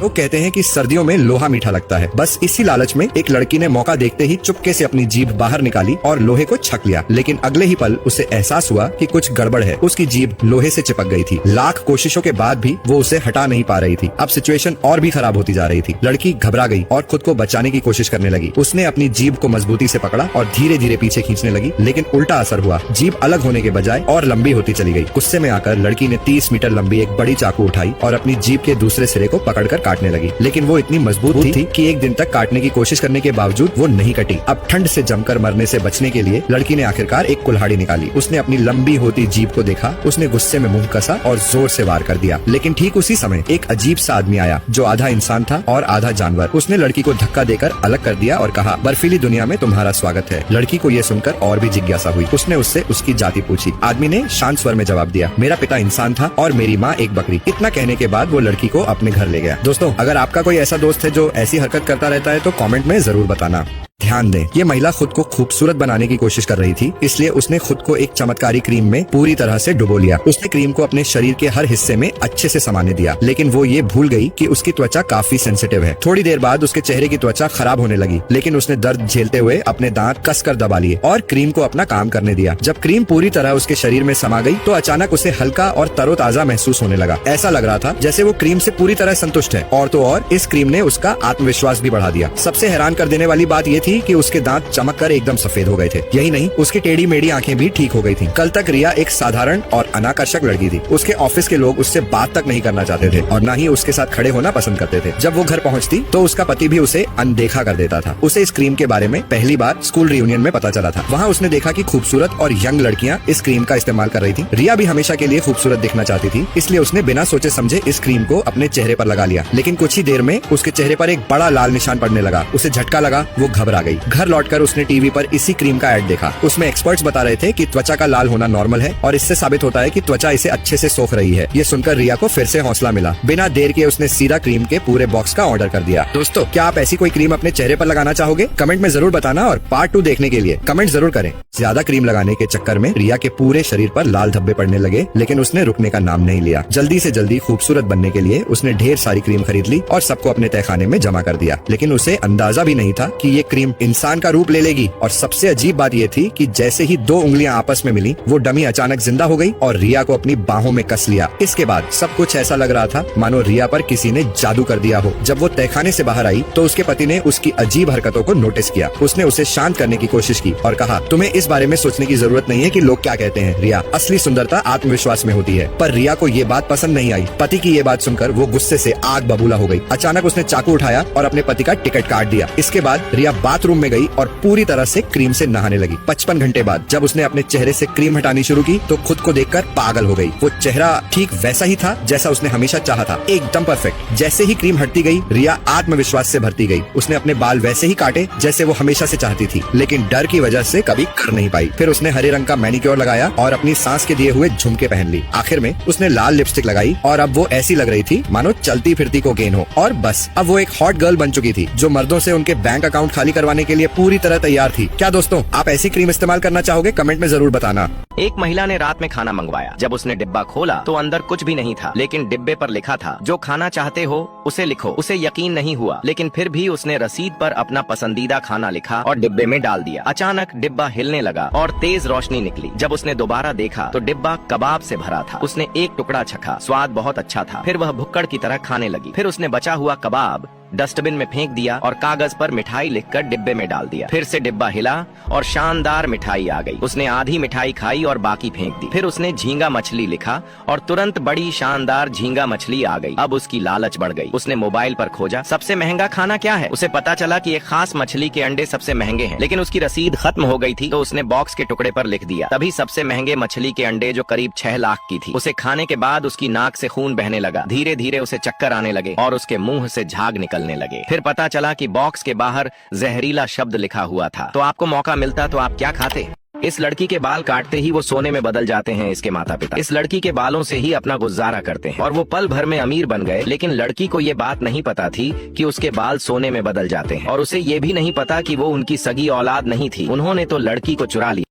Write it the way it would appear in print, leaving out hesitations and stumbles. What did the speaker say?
लोग कहते हैं कि सर्दियों में लोहा मीठा लगता है। बस इसी लालच में एक लड़की ने मौका देखते ही चुपके से अपनी जीभ बाहर निकाली और लोहे को छक लिया। लेकिन अगले ही पल उसे एहसास हुआ कि कुछ गड़बड़ है। उसकी जीभ लोहे से चिपक गई थी। लाख कोशिशों के बाद भी वो उसे हटा नहीं पा रही थी। अब सिचुएशन और भी खराब होती जा रही थी। लड़की घबरा गई और खुद को बचाने की कोशिश करने लगी। उसने अपनी जीभ को मजबूती से पकड़ा और धीरे धीरे पीछे खींचने लगी, लेकिन उल्टा असर हुआ। जीभ अलग होने के बजाय और लंबी होती चली गई। गुस्से में आकर लड़की ने 30 मीटर लंबी एक बड़ी चाकू उठाई और अपनी जीभ के दूसरे सिरे को पकड़कर काटने लगी। लेकिन वो इतनी मजबूत थी कि एक दिन तक काटने की कोशिश करने के बावजूद वो नहीं कटी। अब ठंड से जमकर मरने से बचने के लिए लड़की ने आखिरकार एक कुल्हाड़ी निकाली। उसने अपनी लंबी होती जीभ को देखा। उसने गुस्से में मुंह कसा और जोर से वार कर दिया। लेकिन ठीक उसी समय एक अजीब सा आदमी आया जो आधा इंसान था और आधा जानवर। उसने लड़की को धक्का देकर अलग कर दिया और कहा, बर्फीली दुनिया में तुम्हारा स्वागत है। लड़की को ये सुनकर और भी जिज्ञासा हुई। उसने उससे उसकी जाति पूछी। आदमी ने शांत स्वर में जवाब दिया, मेरा पिता इंसान था और मेरी माँ एक बकरी। इतना कहने के बाद वो लड़की को अपने घर ले गया। दोस्तों, अगर आपका कोई ऐसा दोस्त है जो ऐसी हरकत करता रहता है तो कमेंट में जरूर बताना। ध्यान दें, ये महिला खुद को खूबसूरत बनाने की कोशिश कर रही थी, इसलिए उसने खुद को एक चमत्कारी क्रीम में पूरी तरह से डुबो लिया। उसने क्रीम को अपने शरीर के हर हिस्से में अच्छे से समाने दिया, लेकिन वो ये भूल गई कि उसकी त्वचा काफी सेंसिटिव है। थोड़ी देर बाद उसके चेहरे की त्वचा खराब होने लगी, लेकिन उसने दर्द झेलते हुए अपने दांत कसकर दबा लिए और क्रीम को अपना काम करने दिया। जब क्रीम पूरी तरह उसके शरीर में समा गई तो अचानक उसे हल्का और तरोताजा महसूस होने लगा। ऐसा लग रहा था जैसे वो क्रीम से पूरी तरह संतुष्ट है। और तो और इस क्रीम ने उसका आत्मविश्वास भी बढ़ा दिया। सबसे हैरान कर देने वाली बात ये थी कि उसके दांत चमक कर एकदम सफेद हो गए थे। यही नहीं, उसकी टेढ़ी मेढ़ी आंखें भी ठीक हो गई थीं। कल तक रिया एक साधारण और अनाकर्षक लड़की थी। उसके ऑफिस के लोग उससे बात तक नहीं करना चाहते थे और न ही उसके साथ खड़े होना पसंद करते थे। जब वो घर पहुंचती तो उसका पति भी उसे अनदेखा कर देता था। उसे इस क्रीम के बारे में पहली बार स्कूल रियूनियन में पता चला था। वहाँ उसने देखा कि खूबसूरत और यंग लड़कियाँ इस क्रीम का इस्तेमाल कर रही थी। रिया भी हमेशा के लिए खूबसूरत दिखना चाहती थी, इसलिए उसने बिना सोचे समझे इस क्रीम को अपने चेहरे पर लगा लिया। लेकिन कुछ ही देर में उसके चेहरे पर एक बड़ा लाल निशान पड़ने लगा। उसे झटका लगा, वो घबरा गई। घर लौटकर उसने टीवी पर इसी क्रीम का ऐड देखा। उसमें एक्सपर्ट्स बता रहे थे कि त्वचा का लाल होना नॉर्मल है और इससे साबित होता है कि त्वचा इसे अच्छे से सोख रही है। ये सुनकर रिया को फिर से हौसला मिला। बिना देर किए उसने सीधा क्रीम के पूरे बॉक्स का ऑर्डर कर दिया। दोस्तों, क्या आप ऐसी कोई क्रीम अपने चेहरे पर लगाना चाहोगे? कमेंट में जरूर बताना और पार्ट 2 देखने के लिए कमेंट जरूर करें। ज्यादा क्रीम लगाने के चक्कर में रिया के पूरे शरीर पर लाल धब्बे पड़ने लगे, लेकिन उसने रुकने का नाम नहीं लिया। जल्दी से जल्दी खूबसूरत बनने के लिए उसने ढेर सारी क्रीम खरीद ली और सबको अपने तहखाने में जमा कर दिया। लेकिन उसे अंदाजा भी नहीं था कि ये क्रीम इंसान का रूप ले लेगी। और सबसे अजीब बात ये थी कि जैसे ही 2 उंगलियां आपस में मिली, वो डमी अचानक जिंदा हो गई और रिया को अपनी बाहों में कस लिया। इसके बाद सब कुछ ऐसा लग रहा था मानो रिया पर किसी ने जादू कर दिया हो। जब वो तहखाने से बाहर आई तो उसके पति ने उसकी अजीब हरकतों को नोटिस किया। उसने उसे शांत करने की कोशिश की और कहा, तुम्हें इस बारे में सोचने की जरूरत नहीं है कि लोग क्या कहते हैं रिया। असली सुंदरता आत्मविश्वास में होती है। पर रिया को ये बात पसंद नहीं आई। पति की ये बात सुनकर वो गुस्से से आग बबूला हो गई। अचानक उसने चाकू उठाया और अपने पति का टिकट काट दिया। इसके बाद रिया बाथरूम में गई और पूरी तरह से क्रीम से नहाने लगी। 55 घंटे बाद जब उसने अपने चेहरे से क्रीम हटानी शुरू की तो खुद को देखकर पागल हो गई। वो चेहरा ठीक वैसा ही था जैसा उसने हमेशा चाहा था, एकदम परफेक्ट। जैसे ही क्रीम हटती गई, रिया आत्मविश्वास से भरती गई। उसने अपने बाल वैसे ही काटे जैसे वो हमेशा से चाहती थी, लेकिन डर की वजह से कभी कर नहीं पाई। फिर उसने हरे रंग का मैनिक्योर लगाया और अपनी सांस के दिए हुए झुमके पहन ली। आखिर में उसने लाल लिपस्टिक लगाई और अब वो ऐसी लग रही थी मानो चलती फिरती कोकेन हो। और बस अब वो एक हॉट गर्ल बन चुकी थी जो मर्दों से उनके बैंक अकाउंट खाली करवाने के लिए पूरी तरह तैयार थी। क्या दोस्तों, आप ऐसी क्रीम इस्तेमाल करना चाहोगे? कमेंट में जरूर बताना। एक महिला ने रात में खाना मंगवाया। जब उसने डिब्बा खोला तो अंदर कुछ भी नहीं था, लेकिन डिब्बे पर लिखा था, जो खाना चाहते हो उसे लिखो। उसे यकीन नहीं हुआ, लेकिन फिर भी उसने रसीद पर अपना पसंदीदा खाना लिखा और डिब्बे में डाल दिया। अचानक डिब्बा हिलने लगा और तेज रोशनी निकली। जब उसने दोबारा देखा तो डिब्बा कबाब से भरा था। उसने एक टुकड़ा चखा, स्वाद बहुत अच्छा था। फिर वह भुक्कड़ की तरह खाने लगी। फिर उसने बचा हुआ कबाब डस्टबिन में फेंक दिया और कागज पर मिठाई लिखकर डिब्बे में डाल दिया। फिर से डिब्बा हिला और शानदार मिठाई आ गई। उसने आधी मिठाई खाई और बाकी फेंक दी। फिर उसने झींगा मछली लिखा और तुरंत बड़ी शानदार झींगा मछली आ गई। अब उसकी लालच बढ़ गई। उसने मोबाइल पर खोजा सबसे महंगा खाना क्या है। उसे पता चला कि एक खास मछली के अंडे सबसे महंगे हैं, लेकिन उसकी रसीद खत्म हो गई थी, तो उसने बॉक्स के टुकड़े पर लिख दिया। तभी सबसे महंगे मछली के अंडे, जो करीब 6 लाख की थी, उसे खाने के बाद उसकी नाक से खून बहने लगा। धीरे धीरे उसे चक्कर आने लगे और उसके मुंह से झाग निकलने लगे। फिर पता चला कि बॉक्स के बाहर जहरीला शब्द लिखा हुआ था। तो आपको मौका मिलता तो आप क्या खाते? इस लड़की के बाल काटते ही वो सोने में बदल जाते हैं इसके माता पिता। इस लड़की के बालों से ही अपना गुजारा करते हैं और वो पल भर में अमीर बन गए। लेकिन लड़की को ये बात नहीं पता थी कि उसके बाल सोने में बदल जाते हैं और उसे ये भी नहीं पता कि वो उनकी सगी औलाद नहीं थी। उन्होंने तो लड़की को चुरा लिया।